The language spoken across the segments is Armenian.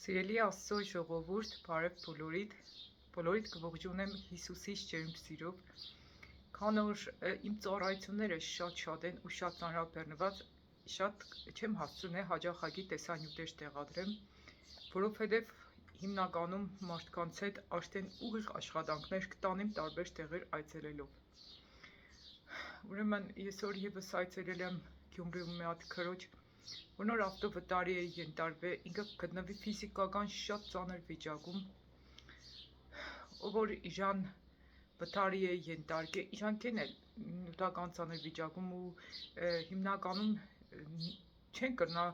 Սիրելի Աստծո ժողովուրդ, բարև բոլորիդ կողջունեմ Հիսուսից ջերմ սիրով, քան որ իմ ծառայությունները շատ են ու շատ ծանրաբեռնված, շատ չեմ հասցնե հաճախակի տեսանյութեր տեղադրեմ, որովհետև հիմնականում մարդկանց հետ արդեն ուղիղ աշխատանքներ կտանեմ տարբեր տեղեր այցելելով։ Ուրեմն այսօր եւս այցելել եմ Գյումրիում մի հատ քրոջ, որ նոր ավտովթարի է ենթարկվել, ինքը գտնվի ֆիզիկական շատ ծանր վիճակում, ով որ իրան վթարի է ենթարկել, իրանքեն էլ նյութական ծանր վիճակում ու հիմնականում չեն կրնա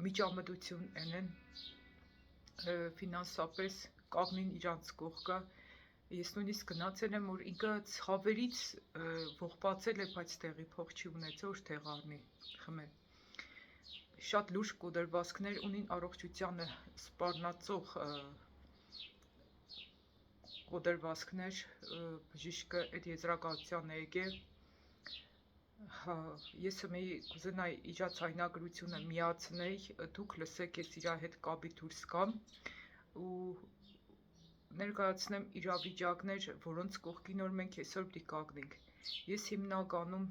միջամտություն ունեն ֆինանսապես կանգնին իրանց կողքը։ Ես նույնիսկ գնացել եմ, որ ինքը ցավերից ողբացել է, բայց տեղի փող չի ունեցել, որ տեղ առնի խմել։ Շատ լուրջ կոդրվածքներ ունին առողջությանը սպառնացող կոդրվածքներ, բժիշկը այդ եզրակացության է եկել։ Ես կուզենայի իրա ցայնագրությունը միացնեի, դուք լսեք, ես իրա հետ կապի դուրս գամ ու ներկայացնեմ իրավիճակներ, որոնց կողքին որ մենք այսօր պիտի կանգնենք։ Ես հիմնականում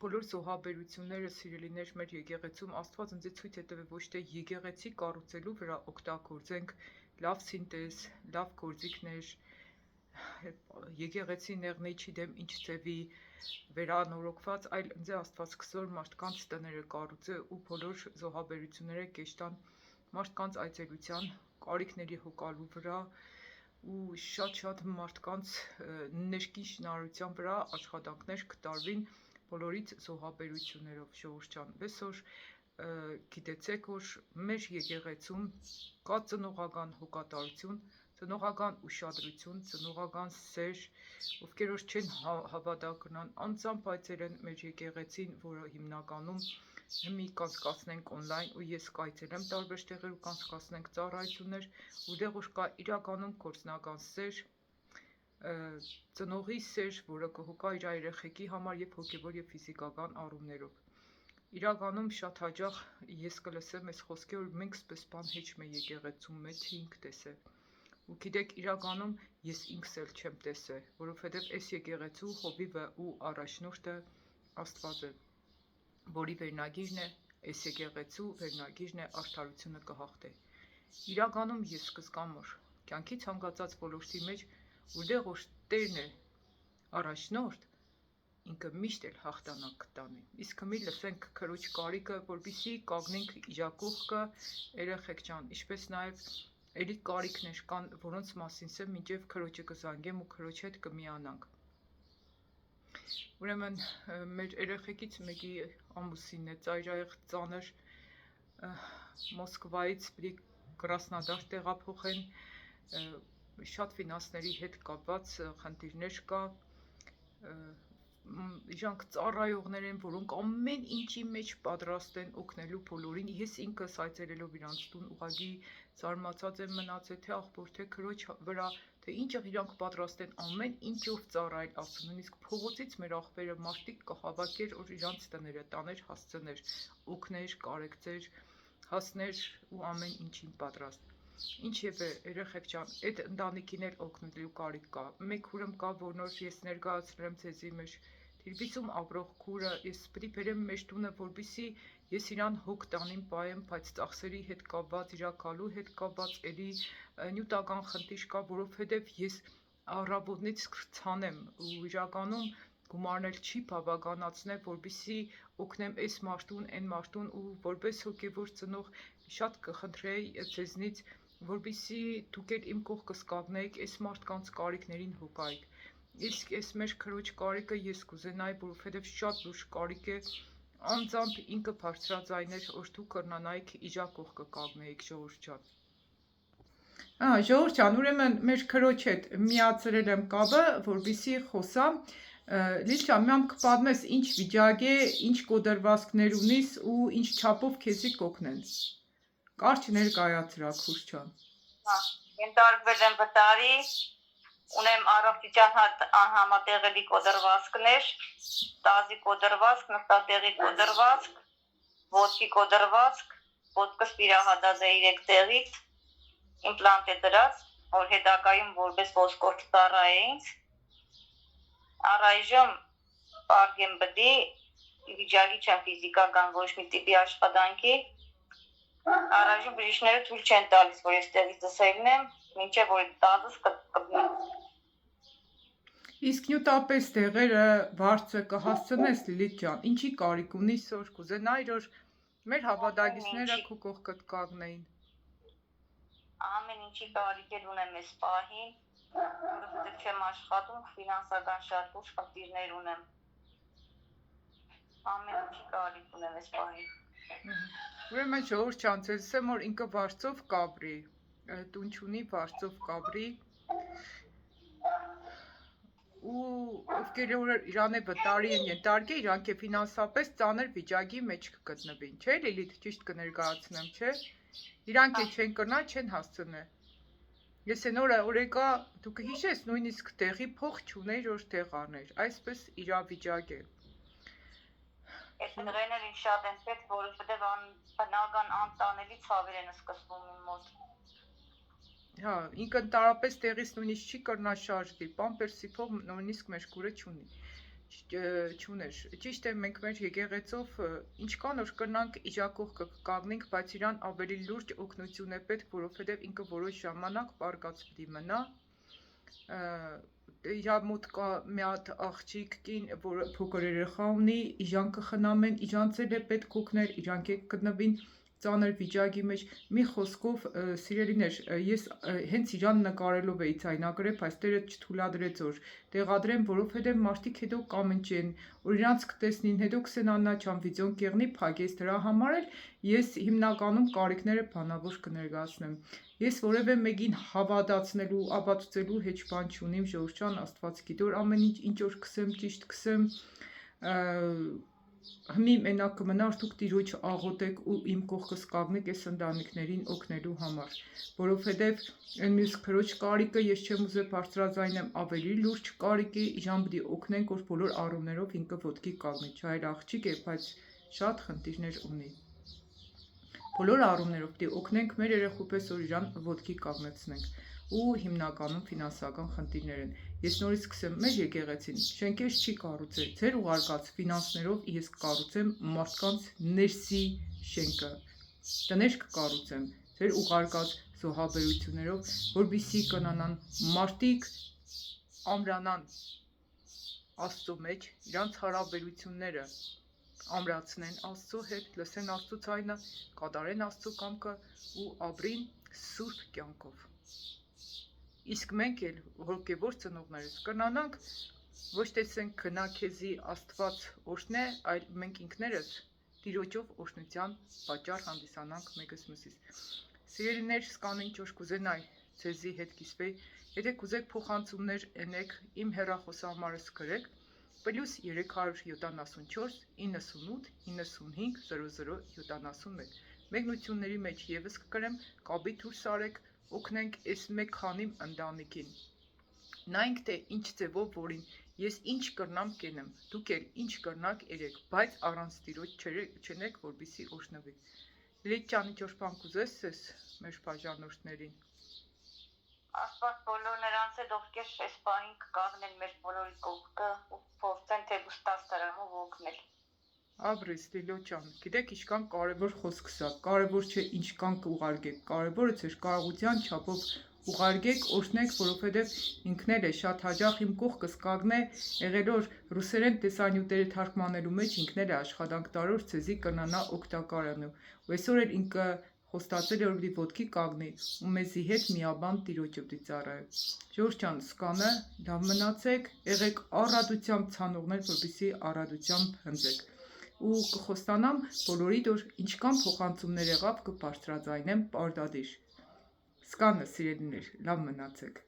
բոլոր զոհաբերությունները, սիրելիներ, մեր եկեղեցում Աստված ինձ ցույց է տվել ոչ թե եկեղեցի կառուցելու վրա օգտագործենք լավ սինտեզ, լավ գործիքներ, եկեղեցի նեղնիչի դեմ ինչ ձևի վերանորոգված, այլ ինձ Աստված քսոր մարդկանց տները կառուցել ու բոլոր զոհաբերությունները կեշտան մարդկանց այցելության, կարիքների հոգալու վրա ու շատ մարդկանց ներքին շինարարության վրա աշխատանքներ կտարվին բոլորից զոհաբերություններով ժողովուրդ ջան, այսօր գիտեցեք, որ մեր եկեղեցում կա ծնողական հոգատարություն, ծնողական ուշադրություն, ծնողական սեր, ովքեր որ չեն հավատակնան, անձամբ այցելեն մեր եկեղեցին, որը հիմնականում մի կանցկացնենք օնլայն ու ես կայցելեմ տարբեր տեղեր ու կանցկացնենք ծառայություններ, որտեղ որ կա իրականում գործնական սեր, ծնողի սեր, որը կհոգա իր երեխեքի համար եւ հոգեվոր եւ ֆիզիկական առումներով։ Իրականում շատ հաճախ ես կլսեմ այս խոսքը, որ մենք սպես բան հեչ մի եկեղեցում մեջ չենք տեսել։ Ու գիտեք, իրականում ես ինքս էլ չեմ տեսել, որովհետեւ այս եկեղեցու հովիվը ու առաջնորդը Աստված է, որի վերնագիրն է այս եկեղեցու վերնագիրն է արդարությունը կհաղթե։ Իրականում ես կզգամ, որ կյանքի ցանկացած ոլորտի մեջ որտեղ որ Տերն է առաջնորդ, ինքը միշտ էլ հաղթանակ կտանի։ Իսկ մի լսենք քրոջ կարիքը, որպեսզի կանգնենք իր կողքը, երեխեք ջան, ինչպես նաև էլի կարիքներ կան, որոնց մասին սեմ մինչև քրոջը կզանգեմ ու քրոջ հետ կմիանանք։ Ուրեմն մեր երեխեքից մեկի ամուսինն է ծայրահեղ ծանր Մոսկվայից Կրասնոդար տեղափոխեն, շատ ֆինանսների հետ կապված խնդիրներ կա, իրանք ծառայողներ են, որոնք ամեն ինչի մեջ պատրաստ են օգնելու բոլորին։ Ես ինքս այցելելով իրանց տուն ուղղակի զարմացած եմ մնացել, թե աղբոր, թե քրոջ վրա, թե ինչեղ իրանք պատրաստ են ամեն ինչով ծառայել, ասում նույնիսկ փողոցից մեր աղբերը մարդիկ կհավաքեր, որ իրանց տները տաներ, հասցներ, օգներ, կարեկցեր, հասներ ու ամեն ինչին պատրաստ։ Ինչևէ, երեխեք ջան, այդ ընտանիքին էլ օգնելու կարիք կա։ Մեկ հուրում կա, որ նոր ես ներկայացրեմ ձեզի մեր Թիվրիսում ապրող քուրը, ես պիտի բերեմ մեր տունը, որպեսզի ես իրան հոգ տանեմ, պայեմ, բայց ծախսերի հետ կապված, իրակալու հետ կապված էլի նյութական խնդիր կա, որովհետև ես առավոտից ցանեմ ու իրականում գումարներ չի բավականացնե, որպեսզի օգնեմ այս մարդուն, այն մարդուն ու որպես հոգևոր ծնող շատ կխնդրեի ձեզնից, որպեսզի դուք էլ իմ կողքս կանգնեիք, այս մարդկանց կարիքներին հոգայիք։ Իսկ այս մեր քրոջ կարիքը ես կուզենայի, որովհետև շատ լուրջ կարիք է, անձամբ ինքը բարձրաձայներ, որ դուք կրնանայիք իրա կողքը կանգնեիք, ժողովուրդ ջան։ Ժողովուրդ ջան, ուրեմն մեր քրոջ հետ միացրել եմ կապը, որպեսզի խոսամ։ Լիլիթ, մի ամ կպատմես ինչ վիճակ է, ինչ կոդրվածքներ ունիս ու ինչ չափով քեզի կօգնեն։ Կարճ ներկայացրա, քուր ջան։ Ենթարկվել եմ վտարի, ունեմ առողջության անհամատեղելի կոդրվածքներ, տազի կոդրվածք, նստատեղի կոդրվածք, ոտքի կոդրվածք, ոտքս պիրահատած է 3 տեղից, իմպլանտ է դրած, որ հետագայում որպես ոսկոր չծառայե ինձ, առայժմ պարգ եմ բդի, վիճակի չեմ ֆիզիկական ոչ մի տիպի աշխատանքի, առայժմ բժիշկները թույլ չեն տալիս, որ ես տեղից դսելնեմ, մինչև որ տազս կբնի։ Իսկ նյութապես տեղերը բարձր կհասցնես Լիլիթ ջան, ինչի կարիք ունի սոր կուզենայի որ մեր հավատագիցները քո կողքդ կանգնեին։ Ամեն ինչի կարիք էլ ունեմ այս պահին, որովհետև չեմ աշխատում, ֆինանսական շատ լուրջ խնդիրներ ունեմ։ Ամեն ինչի կարիք ունեմ այս պահին։ Ուրեմն ժողովուրդ ջան, ձեզ ասեմ որ ինքը վարձով կաբրի, տուն չունի վարձով կաբրի։ Ու ովքեր որ իրան է վտարի են ենթարկե, իրանք է ֆինանսապես ծանր վիճակի մեջ կգտնվին, չէ՞ Լիլիթ, ճիշտ կներկայացնեմ, չէ՞։ Իրանք է չեն կրնա, չեն հասցնե։ Ես այն օրը օրեկա դու կհիշես նույնիսկ տեղի փող չուներ, որ տեղ առներ, այսպես իրավիճակ է։ Այդ դրերն էլ ինձ շատ են պետք, որովհետև բնական անտանելի ցավեր են սկսվում իմ մոտ։ Հա, ինքը ընդհանրապես տեղից նույնիսկ չի կրնա շարժվի, պամպերսի փող նույնիսկ մեր կուրը չուներ։ Ճիշտ է, մենք մեր եկեղեցով ինչքան որ կրնանք իջակող կկանգնենք, բայց իրան ավելի լուրջ օգնություն է պետք, որովհետև ինքը որոշ ժամանակ պարկած պիտի մնա։ Իրա մոտ կա մի հատ աղջիկ կին, որ փոքր երեխա ունի, իրանք կխնամեն, իրանց էլ է պետք օգնել, իրանք է կգտնվին ծանր վիճակի մեջ, մի խոսքով սիրելիներ, ես հենց իրան նկարելով էի ցայնագրել, բայց Տերը չթույլատրեց որ տեղադրեմ, որովհետև մարդիկ հետո կամենչեն, որ իրանց կտեսնին, հետո կսեն Աննա ջան վիդեոն կեղնի փակես, դրա համար էլ ես հիմնականում կարիքները բանավոր կներկայացնեմ։ Ես որևէ մեկին հավատացնելու, ապացուցելու հեչ բան չունիմ, ժողովուրդ ջան, Աստված գիտի որ ամեն ինչ որ կսեմ, ճիշտ կսեմ, Հիմի մենակ կմնա որ դուք Տիրոջ աղոթեք ու իմ կողքս կանգնեք այս ընտանիքներին օգնելու համար, որովհետև այն մյուս քրոջ կարիքը ես չեմ ուզել բարձրաձայնեմ, ավելի լուրջ կարիք է, իրան պիտի օգնենք որ բոլոր առումներով ինքը ոտքի կանգնի, չայր աղջիկ է, բայց շատ խնդիրներ ունի։ Բոլոր առումներով պիտի օգնենք մեր երեխու պես որ իրան ոտքի կանգնեցնենք ու հիմնականում ֆինանսական խնդիրներ են։ Ես նորից սկսեմ մեր եկեղեցին շենքեր չի կառուցել, ձեր ուղարկած ֆինանսներով ես կկառուցեմ մարդկանց ներսի շենքը, տներ կկառուցեմ, ձեր ուղարկած զոհաբերություններով, որպեսզի կնանան մարդիկ ամրանան Աստծո մեջ, իրանց հարաբերությունները ամրացնեն Աստծո հետ, լսեն Աստծո ձայնը, կատարեն Աստծո կամքը ու ապրին սուրբ կյանքով։ Իսկ մենք էլ հոգևոր ծնողներս կնանանք ոչ թե ասենք քնա քեզի Աստված օրհնե, այլ մենք ինքներս Տիրոջով օրհնության պատճառ հանդիսանանք մեկս մյուսից։ Սիրելիներ, սկան ինչ որ կուզենայի ձեզի հետ կիսվեի, եթե կուզեք փոխանցումներ ընեք, իմ հեռախոսահամարս գրեք +374 98 95 0071։ Մեկնությունների մեջ եւս կգրեմ կաբի դուրս արեք, օգնենք այս մեկ քանի ընտանիքին։ Նայենք թե ինչ ձևով որին ես ինչ կրնամ կենեմ, դուք էլ ինչ կրնաք երեք, բայց առանց Տիրոջ չենեք, որպեսզի օրհնվի։ Լիլիթ ջան, ինչ որ բան կուզես ես մեր բաժանորդներին։ Աստված բոլոր նրանց հետ ովքեր այս պահին կկանգնեն մեր բոլորի կողքը ու փորձեն թե գուստած դրամով օգնել։ Ապրես Լիլիթ ջան, գիտեք ինչքան կարևոր խոսք սա, կարևոր չէ ինչքան կուղարկեք, կարևորը ձեր կարողության չափով ուղարկեք, օրհնեք, որովհետև ինքն էլ է շատ հաճախ իմ կողքս կանգնե, եղել որ ռուսերեն տեսանյութերը թարգմանելու մեջ ինքն էլ է աշխատանք տարոր ցեզի կնանա օգտակարանու։ Ու այսօր էլ ինքը խոստացել է որ պիտի ոտքի կանգնի ու մեզի հետ միաբան Տիրոջը պիտի ծառայի։ Ժողովուրդ ջան, սկանը լավ մնացեք, եղեք առատությամբ ցանողներ, որպեսզի առատությամբ հնձեք։ Ու կխոստանամ բոլորիդ որ ինչքան փոխանցումներ եղավ կբարձրաձայնեմ պարտադիր։ Սկանը սիրելիներ, լավ մնացեք։